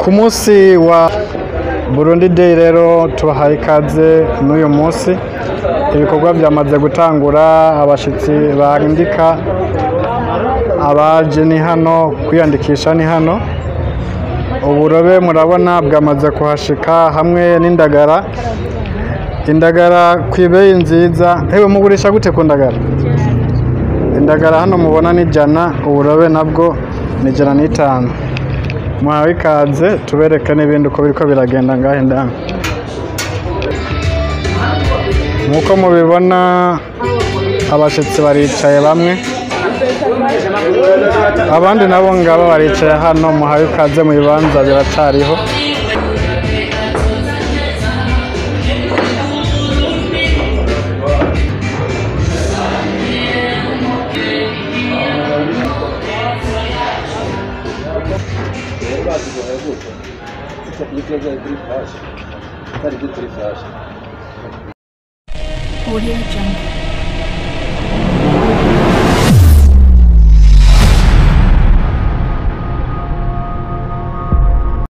Ku munsi wa Burundi Day rero tubahaye ikaze n'uyu munsi, ibikorwa byamaze gutangura, abashitsi bandika abaje ni hano, kwiyandikisha ni hano. Uburobe murabona bwamaze kuhashika hamwe n'indagara. Indagara kw'ibeyi nziza. Hewe mugurisha gute ku ndagara? Indagara hano mubona ni 100, uburobe nabwo ni 150. Muhawe ikaze tubereke n'ibindi uko biriko biragenda ngahe ndani. Nkuko mubibona abashitsi baricaye bamwe, abandi nabo ngabo baricaye hano. Muhawe ikaze mu bibanza biracariho. Audio Jungle.